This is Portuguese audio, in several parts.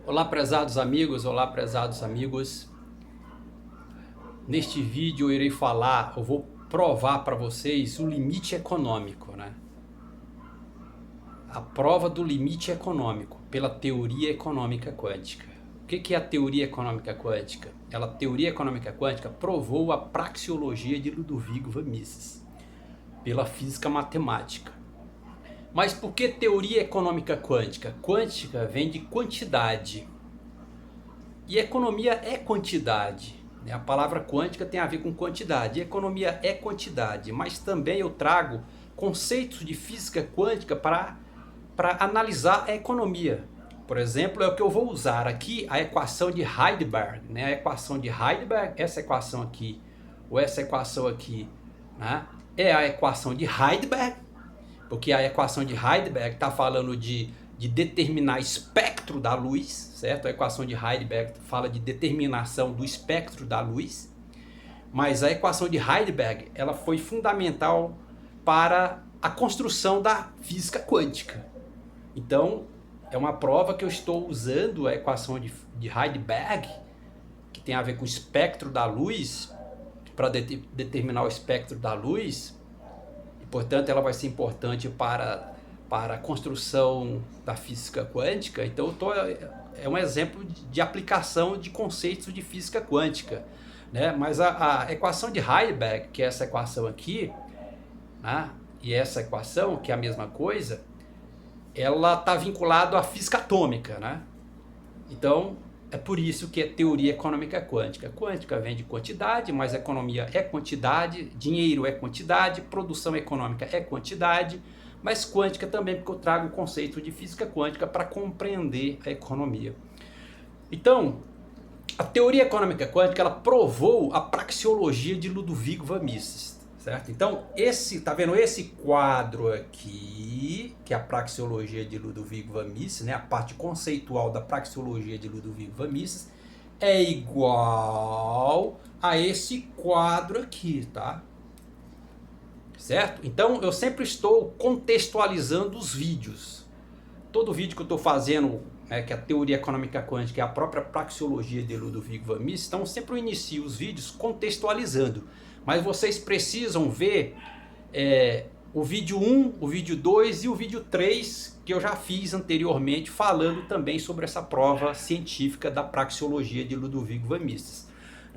Olá, prezados amigos, olá, prezados amigos. Neste vídeo eu vou provar para vocês o limite econômico, né? A prova do limite econômico pela teoria econômica quântica. O que é a teoria econômica quântica? A teoria econômica quântica provou a praxeologia de Ludovico von Mises pela física matemática. Mas por que teoria econômica quântica? Quântica vem de quantidade. E economia é quantidade. A palavra quântica tem a ver com quantidade. E economia é quantidade. Mas também eu trago conceitos de física quântica para analisar a economia. Por exemplo, é o que eu vou usar aqui, a equação de Heisenberg. Né? A equação de Heisenberg, essa equação aqui, ou essa equação aqui, né? É a equação de Heisenberg, porque a equação de Heisenberg está falando de determinar espectro da luz, certo? A equação de Heisenberg fala de determinação do espectro da luz, mas a equação de Heisenberg ela foi fundamental para a construção da física quântica. Então, é uma prova que eu estou usando a equação de Heisenberg, que tem a ver com o espectro da luz, para determinar o espectro da luz, e, portanto, ela vai ser importante para a construção da física quântica. Então é um exemplo de aplicação de conceitos de física quântica, né? Mas a equação de Heisenberg, que é essa equação aqui, né? E essa equação, que é a mesma coisa, ela está vinculada à física atômica, né? Então é por isso que é teoria econômica quântica. Quântica vem de quantidade, mas economia é quantidade, dinheiro é quantidade, produção econômica é quantidade, mas quântica também, porque eu trago o conceito de física quântica para compreender a economia. Então, a teoria econômica quântica, ela provou a praxeologia de Ludovico von Mises, certo? Então, tá vendo esse quadro aqui, que é a praxeologia de Ludovico von Mises, né? A parte conceitual da praxeologia de Ludovico von Mises é igual a esse quadro aqui, tá? Certo? Então eu sempre estou contextualizando os vídeos. Todo vídeo que eu estou fazendo, né, que é a teoria econômica quântica, é a própria praxeologia de Ludovico von Mises, então sempre eu inicio os vídeos contextualizando. Mas vocês precisam ver o vídeo 1, o vídeo 2 e o vídeo 3 que eu já fiz anteriormente, falando também sobre essa prova científica da praxeologia de Ludovico von Mises.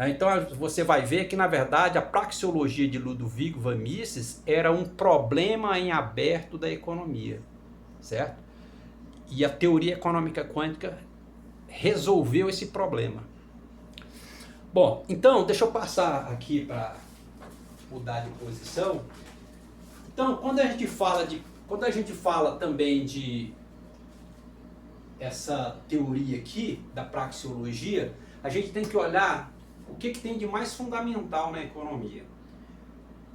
Então você vai ver que na verdade a praxeologia de Ludovico von Mises era um problema em aberto da economia, certo? E a teoria econômica quântica resolveu esse problema. Bom, então deixa eu passar aqui para mudar de posição. Então quando a gente fala também de essa teoria aqui da praxeologia, a gente tem que olhar o que tem de mais fundamental na economia.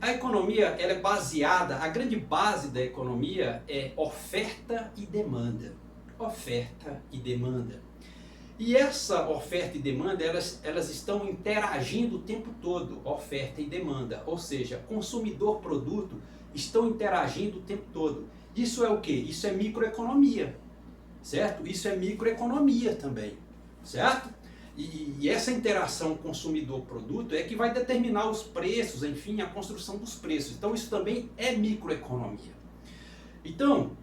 A economia ela é baseada, a grande base da economia é oferta e demanda. Oferta e demanda. E essa oferta e demanda, elas estão interagindo o tempo todo, oferta e demanda. Ou seja, consumidor-produto estão interagindo o tempo todo. Isso é o quê? Isso é microeconomia, certo? Isso é microeconomia também, certo? E essa interação consumidor-produto é que vai determinar os preços, enfim, a construção dos preços. Então isso também é microeconomia. Então,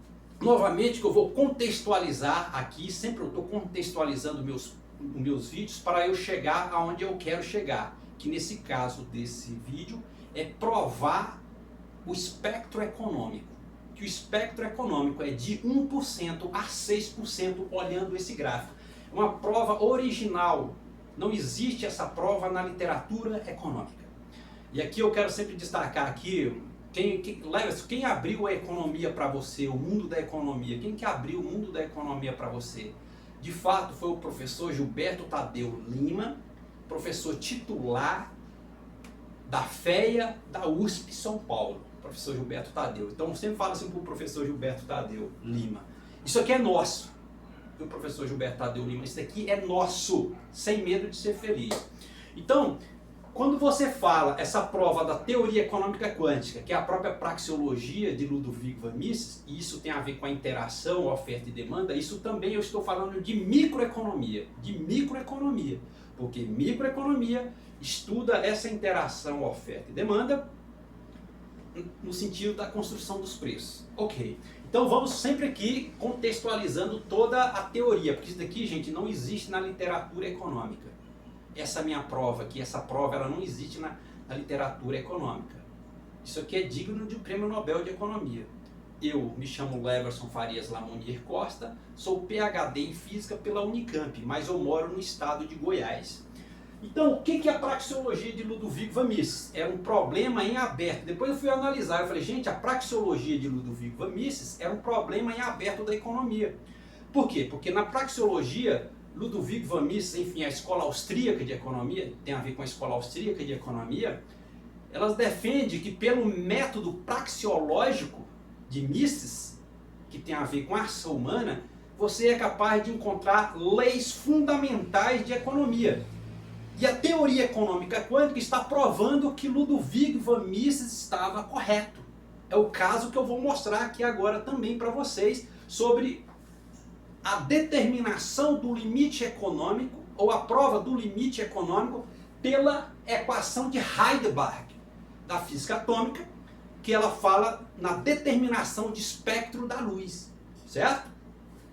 novamente que eu vou contextualizar aqui, sempre eu estou contextualizando meus vídeos para eu chegar aonde eu quero chegar. Que nesse caso desse vídeo é provar o espectro econômico. Que o espectro econômico é de 1% a 6% olhando esse gráfico. Uma prova original, não existe essa prova na literatura econômica. E aqui eu quero sempre destacar aqui, quem abriu a economia para você, o mundo da economia, quem que abriu o mundo da economia para você? De fato foi o professor Gilberto Tadeu Lima, professor titular da FEA da USP São Paulo, professor Gilberto Tadeu. Então eu sempre falo assim para o professor Gilberto Tadeu Lima, isso aqui é nosso. O professor Gilberto Tadeu Lima, isso aqui é nosso, sem medo de ser feliz. Então, quando você fala essa prova da teoria econômica quântica, que é a própria praxeologia de Ludovico von Mises, e isso tem a ver com a interação, oferta e demanda, isso também eu estou falando de microeconomia, porque microeconomia estuda essa interação, oferta e demanda no sentido da construção dos preços. Ok, então vamos sempre aqui contextualizando toda a teoria, porque isso daqui, gente, não existe na literatura econômica. Essa minha prova aqui, essa prova, ela não existe na literatura econômica. Isso aqui é digno de um prêmio Nobel de Economia. Eu me chamo Leverson Farias Lamonier Costa, sou PhD em Física pela Unicamp, mas eu moro no estado de Goiás. Então, o que é a praxeologia de Ludovico von Mises? Era um problema em aberto. Depois eu fui analisar, eu falei, gente, a praxeologia de Ludovico von Mises era um problema em aberto da economia. Por quê? Porque na praxeologia, Ludovico von Mises, enfim, a escola austríaca de economia, tem a ver com a escola austríaca de economia, elas defendem que pelo método praxeológico de Mises, que tem a ver com a ação humana, você é capaz de encontrar leis fundamentais de economia. E a teoria econômica quântica está provando que Ludovico von Mises estava correto. É o caso que eu vou mostrar aqui agora também para vocês sobre a determinação do limite econômico, ou a prova do limite econômico, pela equação de Heisenberg, da física atômica, que ela fala na determinação de espectro da luz, certo?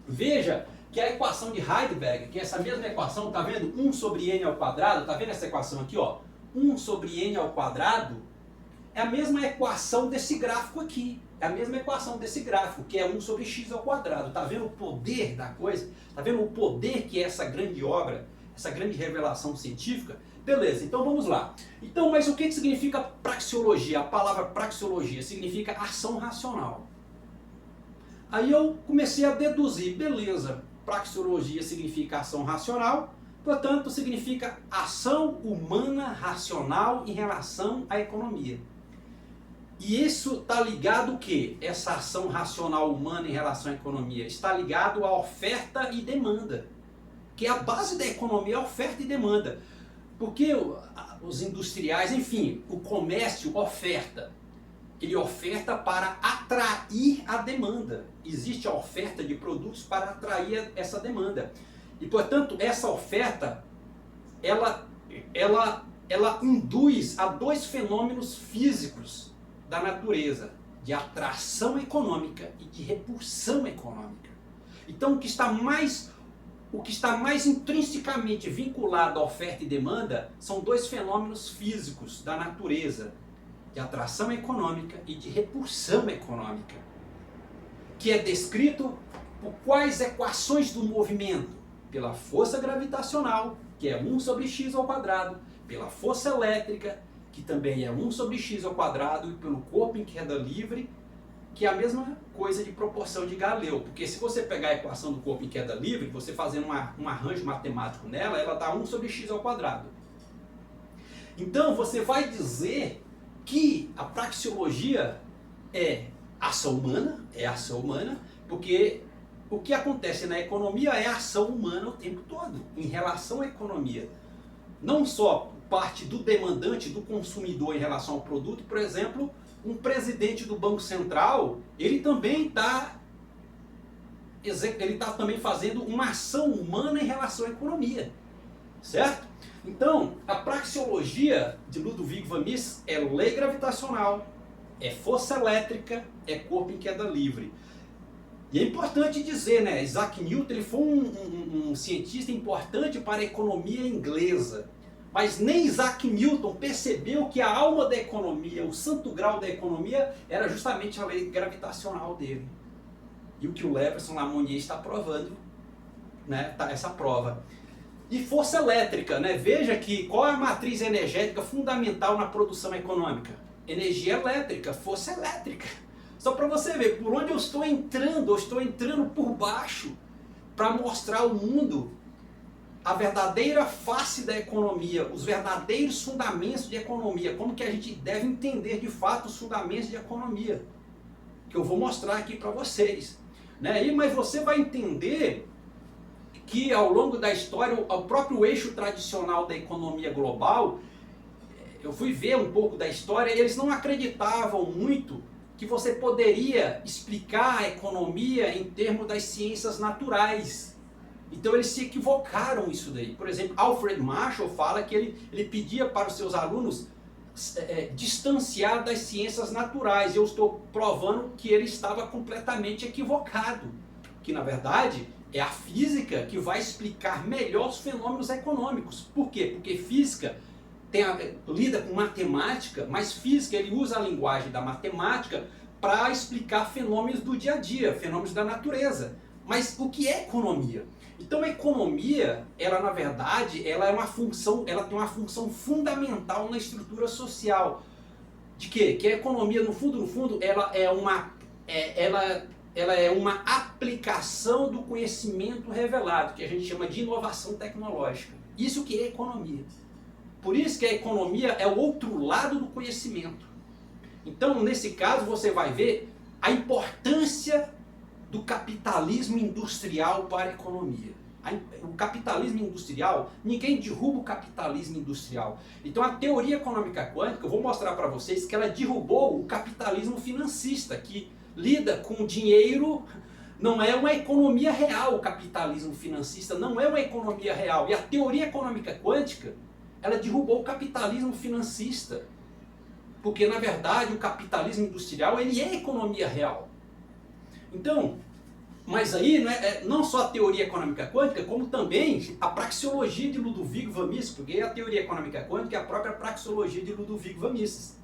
Veja que a equação de Heisenberg, que é essa mesma equação, tá vendo? 1 sobre n ao quadrado, tá vendo essa equação aqui, ó? 1 sobre n ao quadrado, é a mesma equação desse gráfico aqui. É a mesma equação desse gráfico, que é 1 sobre x ao quadrado. Está vendo o poder da coisa? Está vendo o poder que é essa grande obra, essa grande revelação científica? Beleza, então vamos lá. Então, mas o que significa praxeologia? A palavra praxeologia significa ação racional. Aí eu comecei a deduzir, beleza, praxeologia significa ação racional, portanto significa ação humana racional em relação à economia. E isso está ligado o quê? Essa ação racional humana em relação à economia está ligado à oferta e demanda, que é a base da economia, a oferta e demanda. Porque os industriais, enfim, o comércio oferta. Ele oferta para atrair a demanda. Existe a oferta de produtos para atrair essa demanda. E, portanto, essa oferta, ela induz a dois fenômenos físicos da natureza, de atração econômica e de repulsão econômica. Então, o que está mais intrinsecamente vinculado à oferta e demanda são dois fenômenos físicos da natureza, de atração econômica e de repulsão econômica, que é descrito por quais equações do movimento? Pela força gravitacional, que é 1 sobre x ao quadrado, pela força elétrica, que também é 1 sobre x ao quadrado, e pelo corpo em queda livre, que é a mesma coisa de proporção de Galileu. Porque se você pegar a equação do corpo em queda livre, você fazendo um arranjo matemático nela, ela dá 1 sobre x ao quadrado. Então você vai dizer que a praxeologia é ação humana, porque o que acontece na economia é ação humana o tempo todo, em relação à economia. Não só parte do demandante, do consumidor em relação ao produto. Por exemplo, um presidente do Banco Central, ele também está também fazendo uma ação humana em relação à economia, certo? Então, a praxeologia de Ludovico von Mises é lei gravitacional, é força elétrica, é corpo em queda livre. E é importante dizer, né, Isaac Newton ele foi um cientista importante para a economia inglesa. Mas nem Isaac Newton percebeu que a alma da economia, o santo grau da economia, era justamente a lei gravitacional dele. E o que o Leverson Lamonier está provando, né, essa prova. E força elétrica, né? Veja que qual é a matriz energética fundamental na produção econômica? Energia elétrica, força elétrica. Só para você ver por onde eu estou entrando por baixo para mostrar ao mundo a verdadeira face da economia, os verdadeiros fundamentos de economia, como que a gente deve entender de fato os fundamentos de economia, que eu vou mostrar aqui para vocês, né? Mas você vai entender que ao longo da história o próprio eixo tradicional da economia global eu fui ver um pouco da história, eles não acreditavam muito que você poderia explicar a economia em termos das ciências naturais. Então eles se equivocaram isso daí. Por exemplo, Alfred Marshall fala que ele pedia para os seus alunos distanciar das ciências naturais. Eu estou provando que ele estava completamente equivocado. Que na verdade é a física que vai explicar melhor os fenômenos econômicos. Por quê? Porque física lida com matemática, mas física ele usa a linguagem da matemática para explicar fenômenos do dia a dia, fenômenos da natureza. Mas o que é economia? Então a economia, ela na verdade, ela tem uma função fundamental na estrutura social. De quê? Que a economia, no fundo, ela é uma aplicação do conhecimento revelado, que a gente chama de inovação tecnológica. Isso que é economia. Por isso que a economia é o outro lado do conhecimento. Então, nesse caso, você vai ver a importância do capitalismo industrial para a economia. O capitalismo industrial, ninguém derruba o capitalismo industrial. Então a teoria econômica quântica, eu vou mostrar para vocês que ela derrubou o capitalismo financista, que lida com dinheiro, não é uma economia real. O capitalismo financista não é uma economia real. E a teoria econômica quântica, ela derrubou o capitalismo financista. Porque na verdade o capitalismo industrial, ele é economia real. Então, mas aí não só a teoria econômica quântica, como também a praxeologia de Ludovico von Mises, porque a teoria econômica quântica é a própria praxeologia de Ludovico von Mises.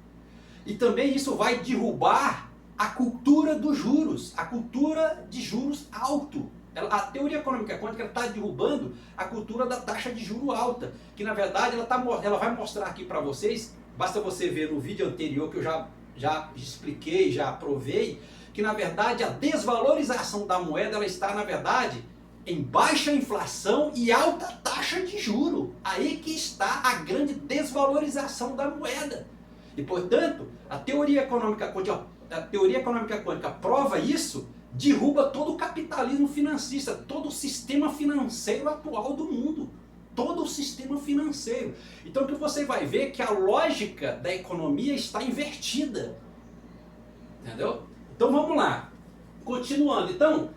E também isso vai derrubar a cultura dos juros, a cultura de juros alto. A teoria econômica quântica está derrubando a cultura da taxa de juro alta, que na verdade ela vai mostrar aqui para vocês, basta você ver no vídeo anterior que eu já expliquei, já provei, que na verdade a desvalorização da moeda ela está na verdade em baixa inflação e alta taxa de juro. Aí que está a grande desvalorização da moeda. E portanto, a teoria econômica quântica prova isso, derruba todo o capitalismo financista, todo o sistema financeiro atual do mundo. Todo o sistema financeiro. Então o que você vai ver é que a lógica da economia está invertida. Entendeu? Então vamos lá, continuando. Então,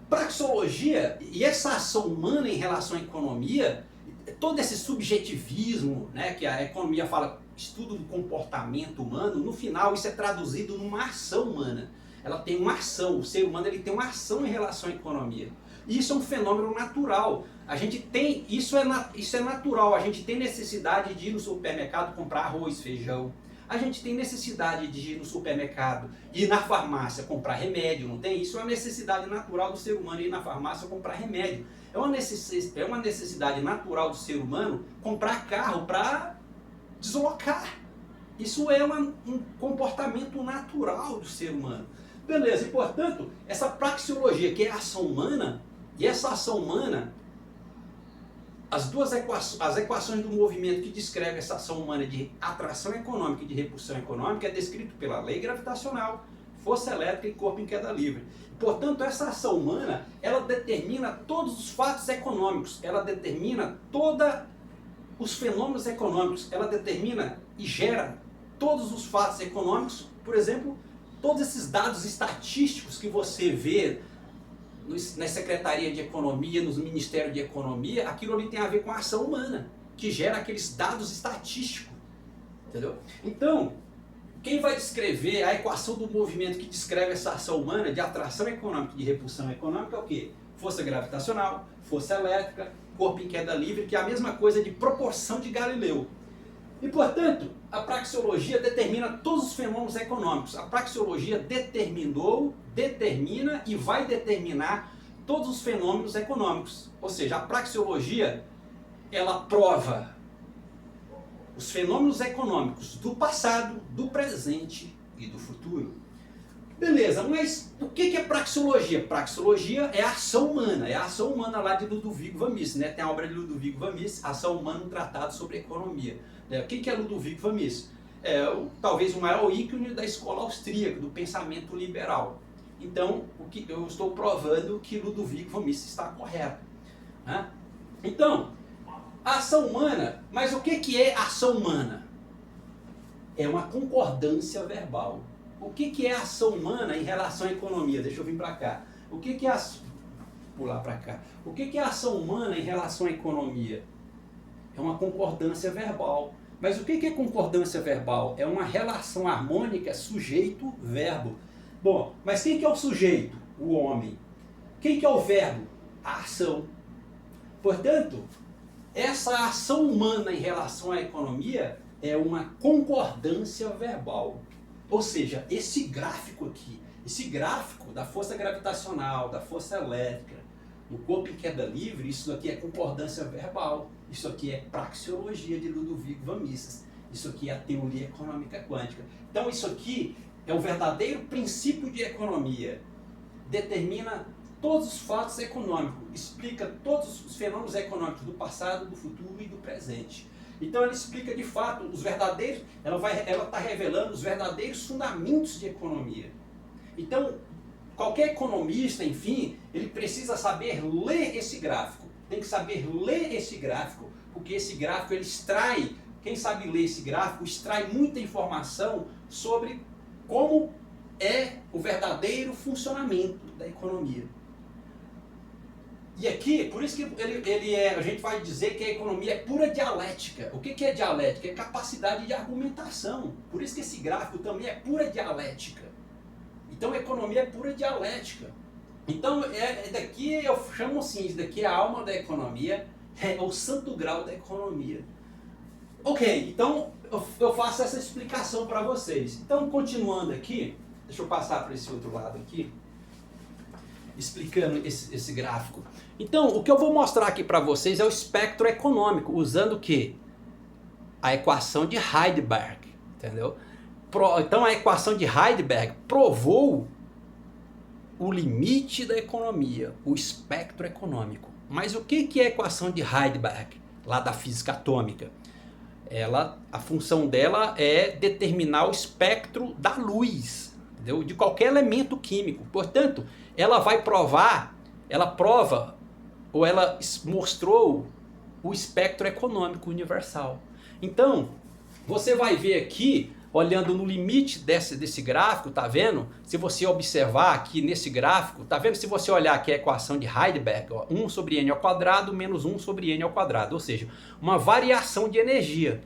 praxeologia e essa ação humana em relação à economia, todo esse subjetivismo, né, que a economia fala, estudo do comportamento humano, no final isso é traduzido numa ação humana. Ela tem uma ação, o ser humano ele tem uma ação em relação à economia. E isso é um fenômeno natural. A gente tem, isso é natural, a gente tem necessidade de ir no supermercado comprar arroz, feijão. A gente tem necessidade de ir no supermercado, ir na farmácia comprar remédio, não tem? Isso é uma necessidade natural do ser humano, ir na farmácia comprar remédio. É uma necessidade natural do ser humano comprar carro para deslocar. Isso é um comportamento natural do ser humano. Beleza, e portanto, essa praxeologia que é a ação humana, e essa ação humana, as equações do movimento que descrevem essa ação humana de atração econômica e de repulsão econômica é descrito pela lei gravitacional, força elétrica e corpo em queda livre. Portanto, essa ação humana, ela determina todos os fatos econômicos, ela determina todos os fenômenos econômicos, ela determina e gera todos os fatos econômicos, por exemplo, todos esses dados estatísticos que você vê na Secretaria de Economia, nos Ministérios de Economia, aquilo ali tem a ver com a ação humana, que gera aqueles dados estatísticos, entendeu? Então, quem vai descrever a equação do movimento que descreve essa ação humana de atração econômica e de repulsão econômica é o quê? Força gravitacional, força elétrica, corpo em queda livre, que é a mesma coisa de proporção de Galileu. E, portanto, a praxeologia determina todos os fenômenos econômicos. A praxeologia determina e vai determinar todos os fenômenos econômicos. Ou seja, a praxeologia, ela prova os fenômenos econômicos do passado, do presente e do futuro. Beleza, mas o que é praxeologia? Praxeologia é a ação humana, é a ação humana lá de Ludovico von Mises, né? Tem a obra de Ludovico von Mises, Ação Humana, um tratado sobre economia. O que é Ludovico von Mises? Talvez o maior ícone da escola austríaca, do pensamento liberal. Então, eu estou provando que Ludovico von Mises está correto, né? Então, a ação humana, mas o que é ação humana? é uma concordância verbal. O que é a ação humana em relação à economia? Deixa eu vir para cá. O que é a... pular para cá. O que é a ação humana em relação à economia? É uma concordância verbal. Mas o que é concordância verbal? É uma relação harmônica sujeito-verbo. Bom, mas quem que é o sujeito? O homem. Quem que é o verbo? A ação. Portanto, essa ação humana em relação à economia é uma concordância verbal. Ou seja, esse gráfico aqui, esse gráfico da força gravitacional, da força elétrica, no corpo em queda livre, isso aqui é concordância verbal. Isso aqui é praxeologia de Ludovico van Mises. Isso aqui é a teoria econômica quântica. Então isso aqui é o verdadeiro princípio de economia. Determina todos os fatos econômicos, explica todos os fenômenos econômicos do passado, do futuro e do presente. Então ela explica de fato os verdadeiros, ela está revelando os verdadeiros fundamentos de economia. Então, qualquer economista, enfim, ele precisa saber ler esse gráfico. Tem que saber ler esse gráfico, porque esse gráfico ele extrai, quem sabe ler esse gráfico, extrai muita informação sobre como é o verdadeiro funcionamento da economia. E aqui, por isso que a gente vai dizer que a economia é pura dialética. O que é dialética? É capacidade de argumentação. Por isso que esse gráfico também é pura dialética. Então a economia é pura dialética. Então daqui eu chamo assim, isso daqui é a alma da economia, é o santo grau da economia. Ok, então eu faço essa explicação para vocês. Então continuando aqui, deixa eu passar para esse outro lado aqui, explicando esse gráfico. Então o que eu vou mostrar aqui para vocês é o espectro econômico, usando o quê? A equação de Heisenberg, entendeu? Então a equação de Heisenberg provou o limite da economia, o espectro econômico. Mas o que é a equação de Heisenberg, lá da física atômica? A função dela é determinar o espectro da luz, entendeu? De qualquer elemento químico. Portanto, ela vai provar, ela prova, ou ela mostrou o espectro econômico universal. Então, você vai ver aqui, olhando no limite desse gráfico, tá vendo? Se você observar aqui nesse gráfico, tá vendo? Se você olhar aqui a equação de Heisenberg, ó, 1 sobre n ao quadrado menos 1 sobre n ao quadrado, ou seja, uma variação de energia.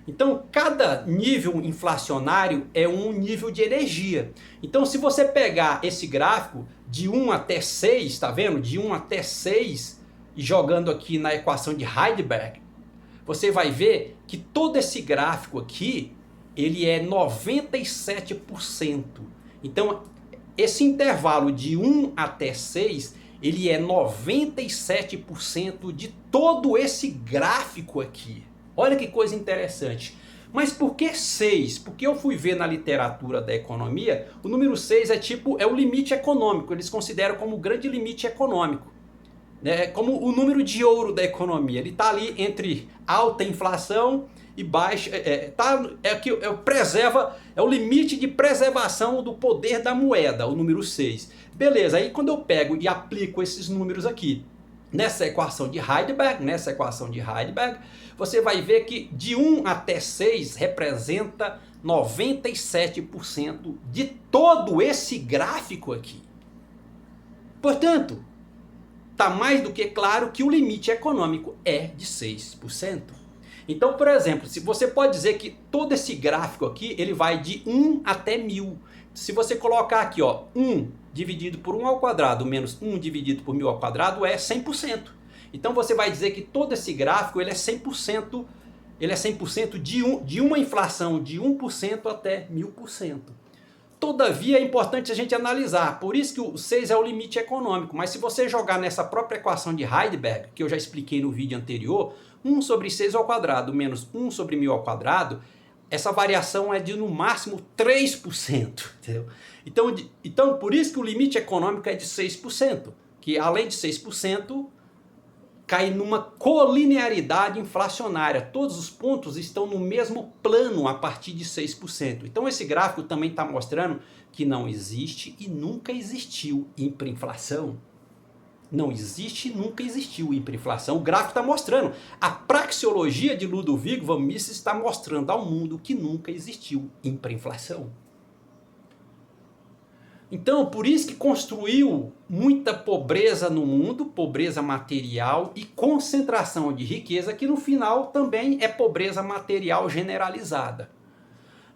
Então, cada nível inflacionário é um nível de energia. Então, se você pegar esse gráfico de 1 até 6, tá vendo? De 1 até 6, e jogando aqui na equação de Heisenberg, você vai ver que todo esse gráfico aqui, ele é 97%. Então, esse intervalo de 1 até 6, ele é 97% de todo esse gráfico aqui. Olha que coisa interessante. Mas por que 6? Porque eu fui ver na literatura da economia, o número 6 é o limite econômico. Eles consideram como o grande limite econômico, né? Como o número de ouro da economia. Ele está ali entre alta inflação e baixa, é o limite de preservação do poder da moeda, o número 6. Beleza, aí quando eu pego e aplico esses números aqui nessa equação de Heisenberg, você vai ver que de 1 até 6 representa 97% de todo esse gráfico aqui. Portanto, está mais do que claro que o limite econômico é de 6%. Então, por exemplo, se você pode dizer que todo esse gráfico aqui, ele vai de 1 até 1000. Se você colocar aqui, ó, 1 dividido por 1 ao quadrado menos 1 dividido por 1000 ao quadrado é 100%. Então você vai dizer que todo esse gráfico ele é 100%, de uma inflação de 1% até 1000%. Todavia é importante a gente analisar, por isso que o 6 é o limite econômico, mas se você jogar nessa própria equação de Heisenberg, que eu já expliquei no vídeo anterior, 1 sobre 6 ao quadrado menos 1 sobre 1000 ao quadrado, essa variação é de no máximo 3%. Entendeu? Então por isso que o limite econômico é de 6%, que além de 6%, cai numa colinearidade inflacionária. Todos os pontos estão no mesmo plano a partir de 6%. Então esse gráfico também está mostrando que não existe e nunca existiu hiperinflação. Não existe, nunca existiu hiperinflação. O gráfico está mostrando. A praxeologia de Ludovico von Mises está mostrando ao mundo que nunca existiu hiperinflação. Então, por isso que construiu muita pobreza no mundo, pobreza material e concentração de riqueza, que no final também é pobreza material generalizada.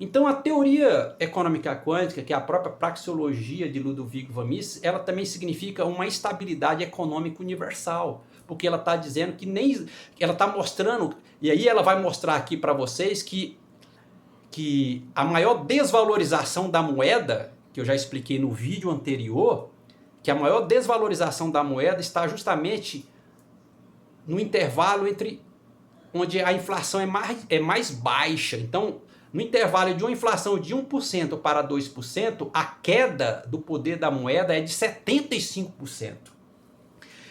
Então, a teoria econômica quântica, que é a própria praxeologia de Ludovico von Mises, ela também significa uma estabilidade econômica universal, porque ela está dizendo que nem... Ela está mostrando, e aí ela vai mostrar aqui para vocês que a maior desvalorização da moeda, que eu já expliquei no vídeo anterior, que a maior desvalorização da moeda está justamente no intervalo entre onde a inflação é mais baixa. Então, no intervalo de uma inflação de 1% para 2%, a queda do poder da moeda é de 75%.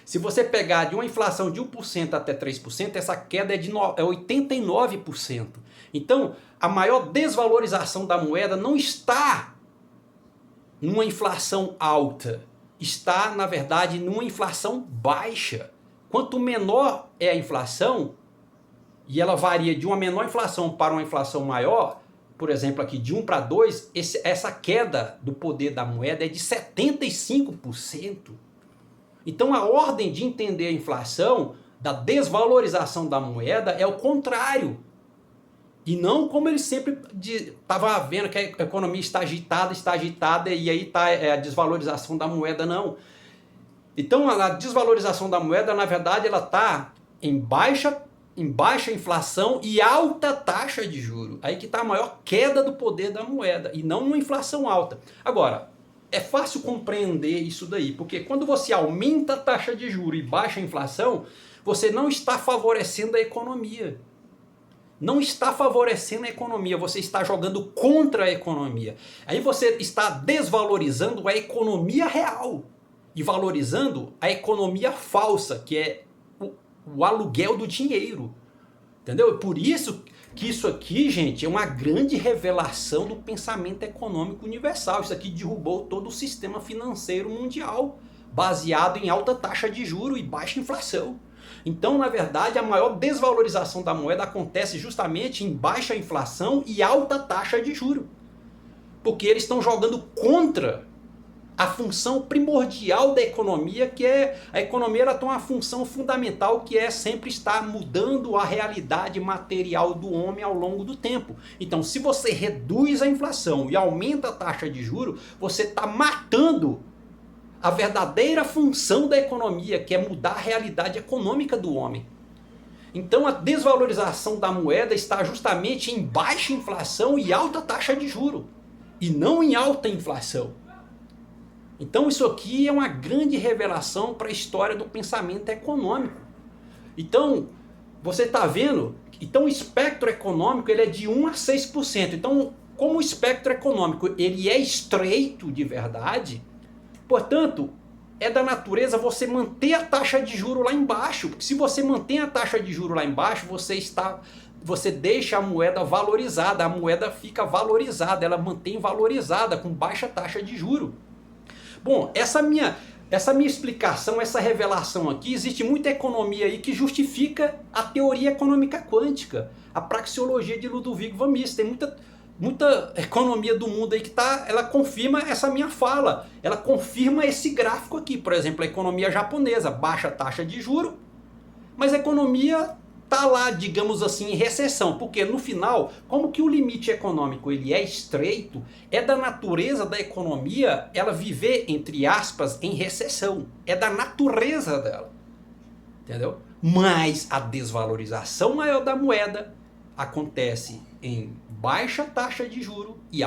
Se você pegar de uma inflação de 1% até 3%, essa queda é de 89%. Então, a maior desvalorização da moeda não está numa inflação alta, está, na verdade, numa inflação baixa. Quanto menor é a inflação, e ela varia de uma menor inflação para uma inflação maior, por exemplo, aqui de 1 para 2, essa queda do poder da moeda é de 75%. Então a ordem de entender a inflação, da desvalorização da moeda, é o contrário. E não como ele sempre estava vendo que a economia está agitada, e aí está a desvalorização da moeda, não. Então a desvalorização da moeda, na verdade, ela está em baixa inflação e alta taxa de juros. Aí que está a maior queda do poder da moeda, e não uma inflação alta. Agora, é fácil compreender isso daí, porque quando você aumenta a taxa de juros e baixa a inflação, você não está favorecendo a economia. Não está favorecendo a economia, você está jogando contra a economia. Aí você está desvalorizando a economia real e valorizando a economia falsa, que é o aluguel do dinheiro. Entendeu? Por isso que isso aqui, gente, é uma grande revelação do pensamento econômico universal. Isso aqui derrubou todo o sistema financeiro mundial, baseado em alta taxa de juros e baixa inflação. Então, na verdade, a maior desvalorização da moeda acontece justamente em baixa inflação e alta taxa de juros. Porque eles estão jogando contra a função primordial da economia, que é a economia, ela tem uma função fundamental, que é sempre estar mudando a realidade material do homem ao longo do tempo. Então, se você reduz a inflação e aumenta a taxa de juros, você está matando a verdadeira função da economia, que é mudar a realidade econômica do homem. Então a desvalorização da moeda está justamente em baixa inflação e alta taxa de juros, e não em alta inflação. Então isso aqui é uma grande revelação para a história do pensamento econômico. Então, você está vendo? Então o espectro econômico ele é de 1 a 6%. Então, como o espectro econômico ele é estreito de verdade, portanto, é da natureza você manter a taxa de juros lá embaixo. Porque se você mantém a taxa de juros lá embaixo, você deixa a moeda valorizada. A moeda fica valorizada, ela mantém valorizada com baixa taxa de juros. Bom, essa minha explicação, essa revelação aqui, existe muita economia aí que justifica a teoria econômica quântica, a praxeologia de Ludovico von Mises. Tem muita economia do mundo aí que ela confirma essa minha fala, ela confirma esse gráfico aqui. Por exemplo, a economia japonesa, baixa taxa de juros, mas a economia está lá, digamos assim, em recessão, porque no final, como que o limite econômico ele é estreito, é da natureza da economia ela viver, entre aspas, em recessão, é da natureza dela, entendeu? Mas a desvalorização maior da moeda acontece em baixa taxa de juro e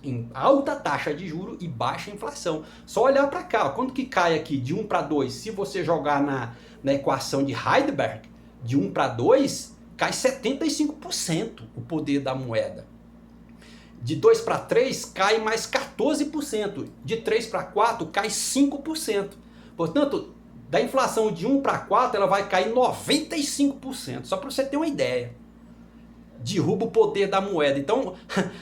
em alta taxa de juro e baixa inflação. Só olhar para cá, ó, quando que cai aqui de 1 para 2, se você jogar na equação de Heidelberg, de 1 para 2, cai 75% o poder da moeda. De 2 para 3, cai mais 14%. De 3 para 4, cai 5%. Portanto, da inflação de 1 para 4, ela vai cair 95%. Só para você ter uma ideia. derruba o poder da moeda. Então,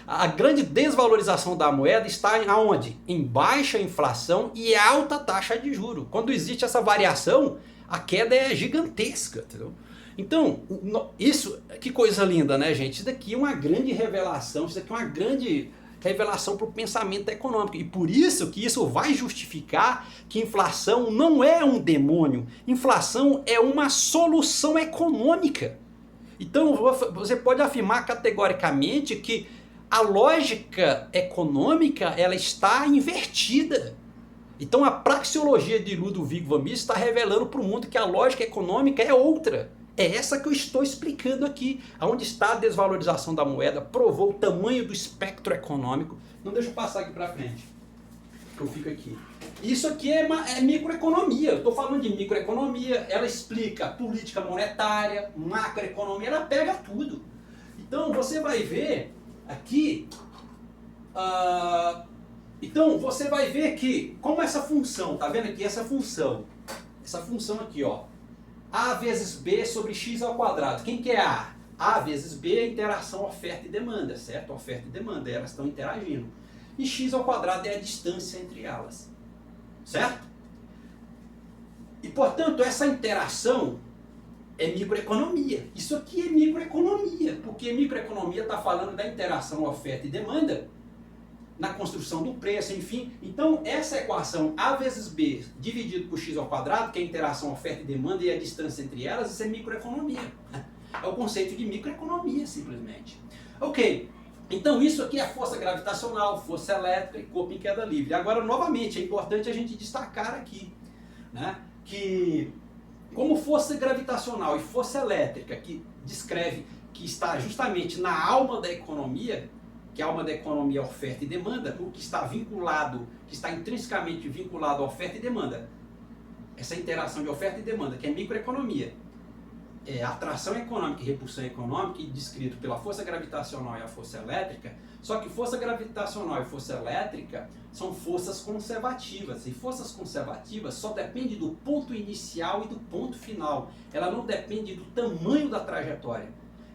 a grande desvalorização da moeda está aonde? Em baixa inflação e alta taxa de juros. Quando existe essa variação, a queda é gigantesca, entendeu? Então, isso, que coisa linda, né, gente? Isso daqui é uma grande revelação, isso daqui é uma grande revelação para o pensamento econômico. E por isso que isso vai justificar que inflação não é um demônio. Inflação é uma solução econômica. Então você pode afirmar categoricamente que a lógica econômica ela está invertida. Então a praxeologia de Ludovico van Mises está revelando para o mundo que a lógica econômica é outra. É essa que eu estou explicando aqui. Onde está a desvalorização da moeda, provou o tamanho do espectro econômico. Não, deixa eu passar aqui para frente, que eu fico aqui. Isso aqui é microeconomia. Eu estou falando de microeconomia, ela explica política monetária, macroeconomia, ela pega tudo. Então você vai ver aqui, então você vai ver que, como essa função, tá vendo aqui essa função aqui, ó, A vezes B sobre x ao quadrado. Quem que é A? A vezes B é a interação oferta e demanda, certo? Oferta e demanda, elas estão interagindo. E x ao quadrado é a distância entre elas, certo? E portanto essa interação é microeconomia. Isso aqui é microeconomia, porque microeconomia está falando da interação oferta e demanda na construção do preço, enfim. Então essa equação A vezes B dividido por x ao quadrado, que é a interação oferta e demanda e a distância entre elas, isso é microeconomia. É o conceito de microeconomia, simplesmente. Ok, então isso aqui é força gravitacional, força elétrica e corpo em queda livre. Agora, novamente, é importante a gente destacar aqui, né, que como força gravitacional e força elétrica, que descreve que está justamente na alma da economia, que a alma da economia é oferta e demanda, o que está vinculado, que está intrinsecamente vinculado à oferta e demanda, essa interação de oferta e demanda, que é microeconomia, é atração econômica e repulsão econômica, descrito pela força gravitacional e a força elétrica. Só que força gravitacional e força elétrica são forças conservativas, e forças conservativas só dependem do ponto inicial e do ponto final, ela não depende do tamanho da trajetória.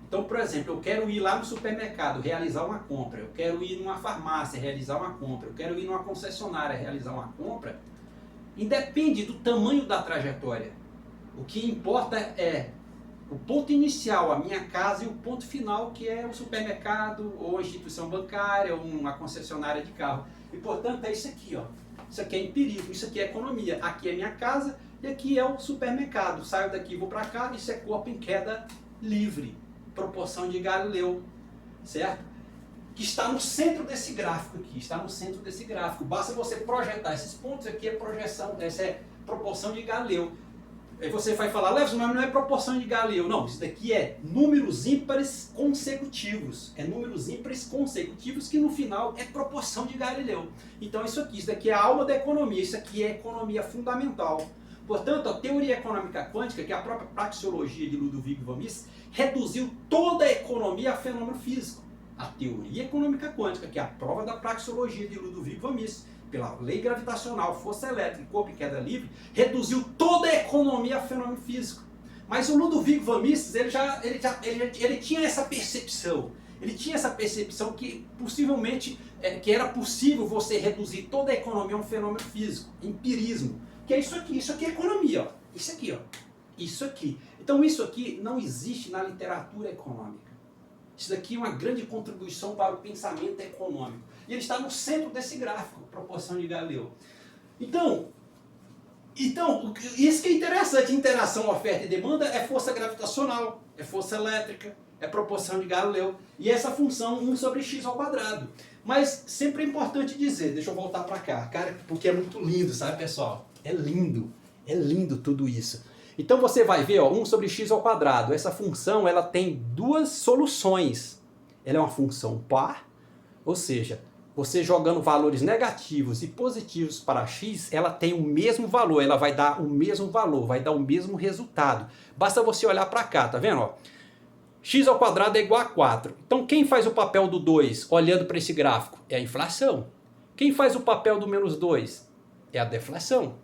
Então, por exemplo, eu quero ir lá no supermercado realizar uma compra, eu quero ir numa farmácia realizar uma compra, eu quero ir numa concessionária realizar uma compra, independe do tamanho da trajetória. O que importa é o ponto inicial, a minha casa, e o ponto final, que é o supermercado, ou a instituição bancária, ou uma concessionária de carro. E, portanto, é isso aqui, ó. Isso aqui é empirismo, isso aqui é economia. Aqui é minha casa e aqui é o supermercado. Saio daqui e vou para cá, isso é corpo em queda livre. Proporção de Galileu, certo? Que está no centro desse gráfico aqui, está no centro desse gráfico. Basta você projetar esses pontos aqui, é projeção, essa é proporção de Galileu. Aí você vai falar, Leves, mas não é proporção de Galileu. Não, isso daqui é números ímpares consecutivos. É números ímpares consecutivos que no final é proporção de Galileu. Então isso daqui é a alma da economia, isso aqui é economia fundamental. Portanto, a teoria econômica quântica, que é a própria praxeologia de Ludovico van Mises, reduziu toda a economia a fenômeno físico. A teoria econômica quântica, que é a prova da praxeologia de Ludovico van Mises, pela lei gravitacional, força elétrica, corpo e queda livre, reduziu toda a economia a fenômeno físico. Mas o Ludovico van Mises, ele tinha essa percepção. Ele tinha essa percepção que possivelmente que era possível você reduzir toda a economia a um fenômeno físico, empirismo. Que é isso aqui é economia, ó. Isso aqui, ó. Isso aqui. Então isso aqui não existe na literatura econômica. Isso daqui é uma grande contribuição para o pensamento econômico. E ele está no centro desse gráfico, proporção de Galileu. Então, isso que é interessante, interação oferta e demanda é força gravitacional, é força elétrica, é proporção de Galileu. E essa função 1 sobre x ao quadrado. Mas sempre é importante dizer, deixa eu voltar para cá, cara, porque é muito lindo, sabe, pessoal? É lindo tudo isso. Então você vai ver, ó, 1 sobre x ao quadrado. Essa função ela tem duas soluções. Ela é uma função par, ou seja, você jogando valores negativos e positivos para x, ela tem o mesmo valor, ela vai dar o mesmo valor, vai dar o mesmo resultado. Basta você olhar para cá, tá vendo? Ó? X ao quadrado é igual a 4. Então quem faz o papel do 2 olhando para esse gráfico? É a inflação. Quem faz o papel do menos 2? É a deflação.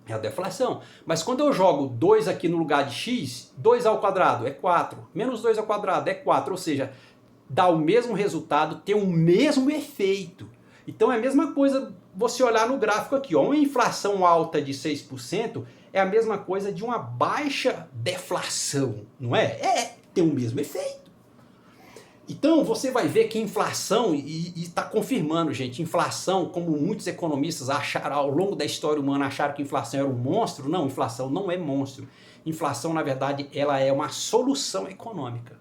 É a deflação. Mas quando eu jogo 2 aqui no lugar de x, 2 ao quadrado é 4. Menos 2 ao quadrado é 4. Ou seja, dá o mesmo resultado, tem o mesmo efeito. Então é a mesma coisa você olhar no gráfico aqui. Ó, uma inflação alta de 6% é a mesma coisa de uma baixa deflação, não é? Tem o mesmo efeito. Então você vai ver que inflação, e está confirmando, gente, inflação, como muitos economistas acharam ao longo da história humana, acharam que inflação era um monstro. Não, inflação não é monstro. Inflação, na verdade, ela é uma solução econômica.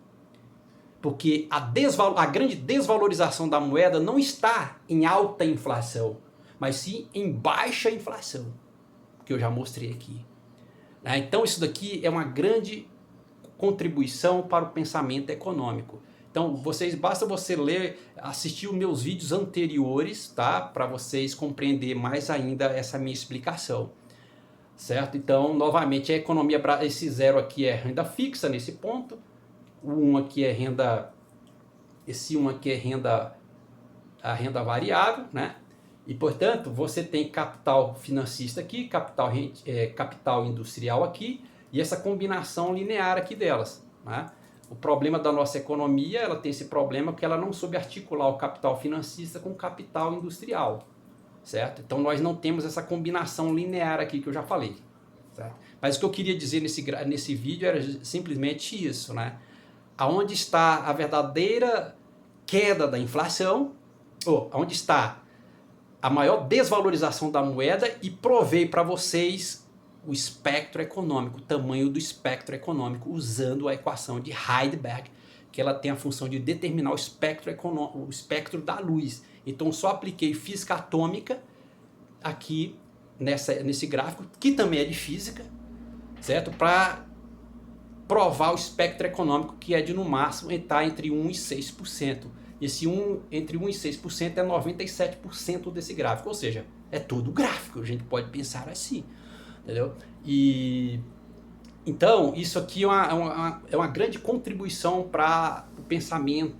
Porque a grande desvalorização da moeda não está em alta inflação, mas sim em baixa inflação, que eu já mostrei aqui. Então isso daqui é uma grande contribuição para o pensamento econômico. Então, basta você ler, assistir os meus vídeos anteriores, tá? Para vocês compreender mais ainda essa minha explicação, certo? Então, novamente, a economia, esse zero aqui é renda fixa nesse ponto, o 1 aqui é renda, esse 1 aqui é a renda variável, né? E, portanto, você tem capital financista aqui, capital industrial aqui, e essa combinação linear aqui delas, né? O problema da nossa economia, ela tem esse problema que ela não soube articular o capital financista com o capital industrial, certo? Então nós não temos essa combinação linear aqui que eu já falei, certo? Mas o que eu queria dizer nesse vídeo era simplesmente isso, né? Aonde está a verdadeira queda da inflação, ou onde está a maior desvalorização da moeda, e provei para vocês o espectro econômico, o tamanho do espectro econômico, usando a equação de Heisenberg, que ela tem a função de determinar o espectro da luz. Então só apliquei física atômica aqui nesse gráfico, que também é de física, certo? Para provar o espectro econômico, que é de no máximo estar entre 1 e 6%. Esse entre 1 e 6% é 97% desse gráfico, ou seja, é todo gráfico, a gente pode pensar assim. Entendeu? E então isso aqui é uma grande contribuição para o pensamento